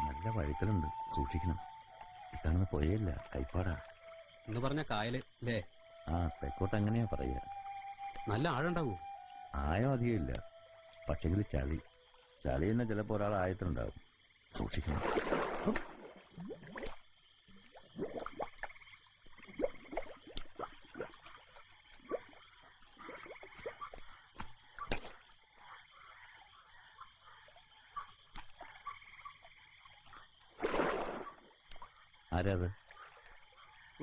നല്ല വഴുക്കലുണ്ട്, സൂക്ഷിക്കണം. ഇതാണ് പുഴയല്ല, കൈപ്പാടാ എന്ന് പറഞ്ഞ കായല് അല്ലേ? ആ, തെക്കോട്ട് അങ്ങനെയാ പറയാ. നല്ല ആഴുണ്ടാവൂ? ആയം അധികമില്ല, പക്ഷെങ്കിൽ ചളി തന്നെ ചിലപ്പോ ഒരാൾ ആയത്തിലുണ്ടാവും, സൂക്ഷിക്കണം. ആരാത്?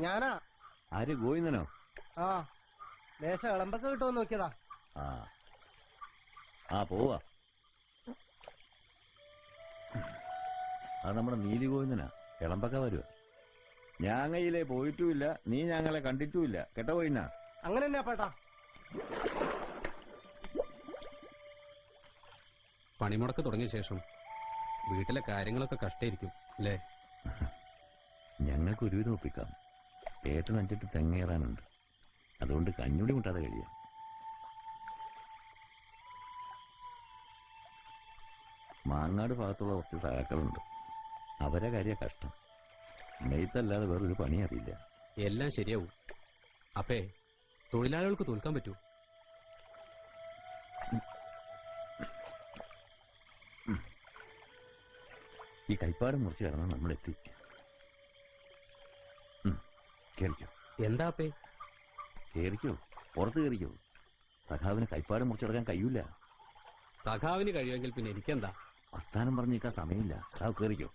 ഞാനാ. ആര്, ഗോവിന്ദനോ? ആ, ദേശം ഇളമ്പൊക്കെ കിട്ടുമോ നോക്കിയതാ. ആ പോവാ. അത് നമ്മുടെ നീലി ഗോവിന്ദനാ, ഇളമ്പക്ക വരുക. ഞാങ്ങയിലെ പോയിട്ടുമില്ല, നീ ഞങ്ങളെ കണ്ടിട്ടുമില്ല, കേട്ടോ ഗോവിന്ദ? അങ്ങനെ തന്നെയാ പേട്ടാ. പണിമുടക്ക് തുടങ്ങിയ ശേഷം വീട്ടിലെ കാര്യങ്ങളൊക്കെ കഷ്ടായിരിക്കും അല്ലേ? ഞങ്ങൾക്ക് ഒരുവിധം ഒപ്പിക്കാം. ഏട്ടൻ 5 തെങ്ങേറാനുണ്ട്, അതുകൊണ്ട് കഞ്ഞുടി മുട്ടാതെ കഴിയാം. മാങ്ങാട് ഭാഗത്തുള്ള കുറച്ച് സഹാക്കളുണ്ട്, അവരെ കാര്യ കഷ്ടം. നെയ്ത്തല്ലാതെ വേറൊരു പണി അറിയില്ല. എല്ലാം ശരിയാവും. അപ്പേ തൊഴിലാളികൾക്ക് തോൽക്കാൻ പറ്റൂ? ഈ കൈപ്പാട് മുറിച്ച് കിടന്നാൽ നമ്മൾ എത്തി. കേറിക്കോ. എന്താ അപ്പേ? കേറിക്കോ, പുറത്ത് കേറിക്കോ. സഖാവിന് കൈപ്പാട് മുറിച്ചെടുക്കാൻ കഴിയൂല. സഖാവിന് കഴിയുമെങ്കിൽ പിന്നെ എനിക്കെന്താ? വർത്താനം പറഞ്ഞേക്കാൻ സമയമില്ല. സാവ് കേറിക്കോ.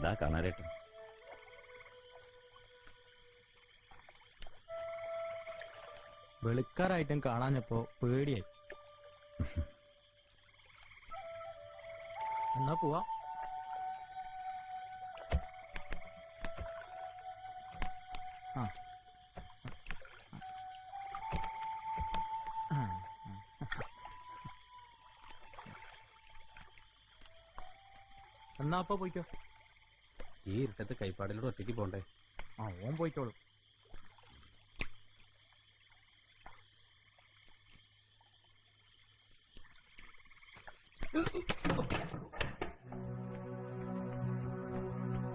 ദാ കാണാരേട്ടൻ. വെളുക്കാറായിട്ടും കാണാഞ്ഞപ്പോ പേടിയായി. എന്നാ പോവാ. എന്നാ അപ്പൊ പോയിക്കോ. ഈ ഇരുട്ടത്ത് കൈപ്പാടിലൂടെ ഒറ്റയ്ക്ക് പോണ്ടേ? ഓൻ പോയിക്കോളൂ.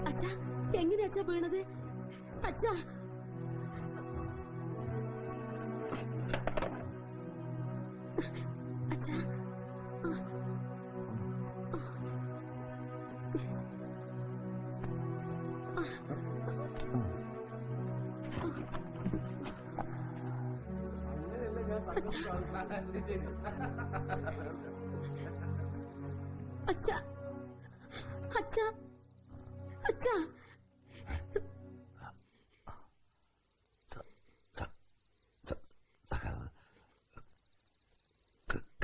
അച്ഛാ, എങ്ങനെയാ അച്ഛാ വീണത്? അച്ഛാ, അച്ഛാ, അച്ഛാ, അച്ഛാ, അച്ഛാ.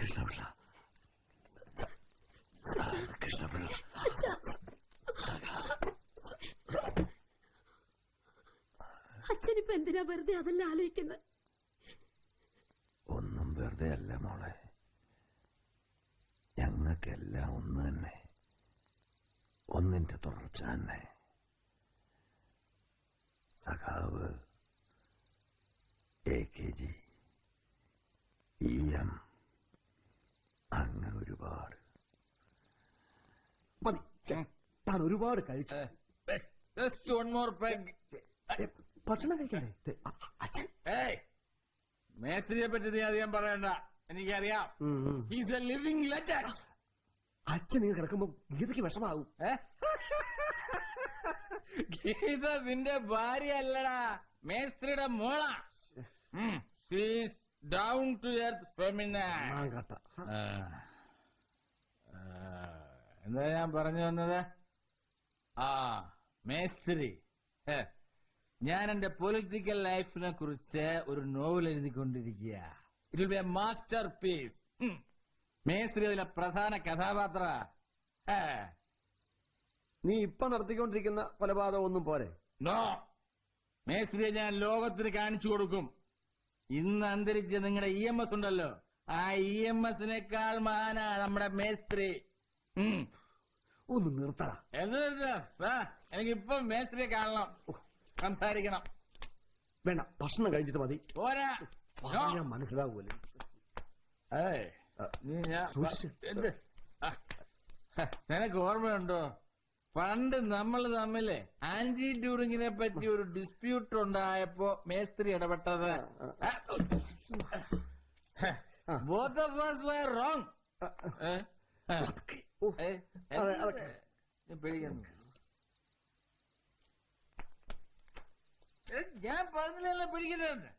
കൃഷ്ണപിള്ള, കൃഷ്ണപിള്ള. അച്ഛനിപ്പോ എന്തിനാ വെറുതെ അതെല്ലാം ആലോചിക്കുന്നത്? ഒന്നും വെറുതെ അല്ല മോളെ, ഞങ്ങൾക്കെല്ലാം ഒന്ന് തന്നെ, ഒന്നിന്റെ തുടർച്ച തന്നെ. സഖാവ് AKG EM, അങ്ങനെ ഒരുപാട്. താൻ ഒരുപാട് കഴിച്ചു. ഭക്ഷണം കഴിക്കണ്ടേ? മേസ്ത്രിയെ പറ്റി നീ അധികം പറയണ്ട, എനിക്കറിയാം. He's A living legend. അച്ഛൻ ഇങ്ങനെ കിടക്കുമ്പോ ഗീതയ്ക്ക് വിഷമാവും. ഗീത നിന്റെ ഭാര്യ അല്ലടാ, മേസ്ത്രിയുടെ മോള. Down to earth Femina. കേട്ട എന്താ ഞാൻ പറഞ്ഞു വന്നത്? ആ മേസ്ത്രി. ഞാൻ എന്റെ പൊളിറ്റിക്കൽ ലൈഫിനെ കുറിച്ച് ഒരു നോവൽ എഴുതിക്കൊണ്ടിരിക്കുക. It will be a masterpiece. മേസ്ത്രി അതിലെ പ്രധാന കഥാപാത്ര. നീ ഇപ്പൊ നടത്തിക്കൊണ്ടിരിക്കുന്ന കൊലപാതകം ഒന്നും പോരെ. നോ, മേസ്ത്രിയെ ഞാൻ ലോകത്തിന് കാണിച്ചു കൊടുക്കും. ഇന്ന് അന്തരിച്ച നിങ്ങളുടെ EMS ഉണ്ടല്ലോ, ആ EMSനേക്കാൾ മഹാനാ നമ്മുടെ മേസ്ത്രി. ഒന്ന് നിർത്തടാ. എനിക്കിപ്പൊ മേസ്ത്രിയെ കാണണം, സംസാരിക്കണം. വേണ്ട, ഭക്ഷണം കഴിച്ചിട്ട് മതി. പോരാ, ഞാൻ മനസ്സിലാവൂല്ലേ. എന്ത് നിനക്ക് ഓർമ്മയുണ്ടോ, പണ്ട് നമ്മൾ തമ്മില് ആന്റി ട്യൂറിങ്ങിനെ പറ്റി ഒരു ഡിസ്പ്യൂട്ട് ഉണ്ടായപ്പോ മേസ്ത്രി ഇടപെട്ടത്? Both of us were wrong. പേടിക്കുന്നു. ഞാൻ പറഞ്ഞില്ല പേടിക്കുന്നുണ്ട്.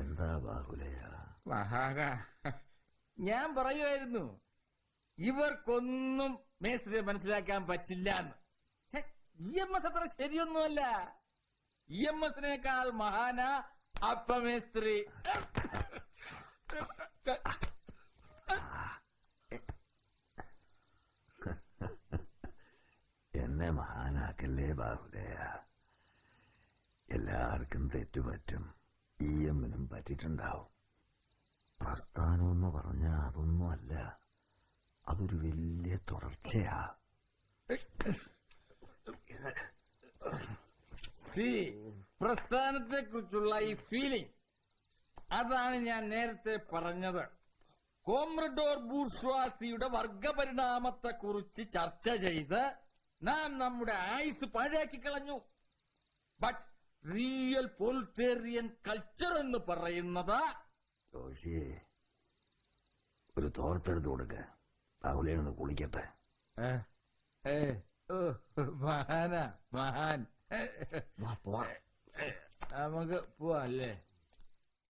എന്താ ബാഹുലയ? മഹാന, ഞാൻ പറയുമായിരുന്നു ഇവർക്കൊന്നും മേസ്ത്രിയെ മനസ്സിലാക്കാൻ പറ്റില്ല എന്ന്. EMS അത്ര ശരിയൊന്നുമല്ല. EMSനേക്കാൾ മഹാന അപ്പമേസ്ത്രി. എന്നെ മഹാനാക്കല്ലേ ബാഹുലയ. എല്ലാവർക്കും തെറ്റുപറ്റും, EMനും പറ്റിയിട്ടുണ്ടാവും. പ്രസ്ഥാനം എന്ന് പറഞ്ഞാൽ അതൊന്നുമല്ല, അതൊരു വലിയ തുടർച്ചയാ. പ്രസ്ഥാനത്തെ കുറിച്ചുള്ള ഈ ഫീലിംഗ്, അതാണ് ഞാൻ നേരത്തെ പറഞ്ഞത്. കോമ്രഡോർ ബൂർഷ്വാസിയുടെ വർഗപരിണാമത്തെ കുറിച്ച് ചർച്ച ചെയ്ത് നാം നമ്മുടെ ആയുസ് പാഴാക്കി കളഞ്ഞു. ബട്ട് റിയൽ പൊളിറ്റേറിയൻ കൾച്ചർ എന്ന് പറയുന്നത്... ജോഷിയെ, ഒരു തോർത്തെടുത്ത് കൊടുക്ക, ബാഹുലയൊന്ന് കുളിക്കട്ടെ. മഹാനാ, മഹാൻ. നമുക്ക് പോവാല്ലേ?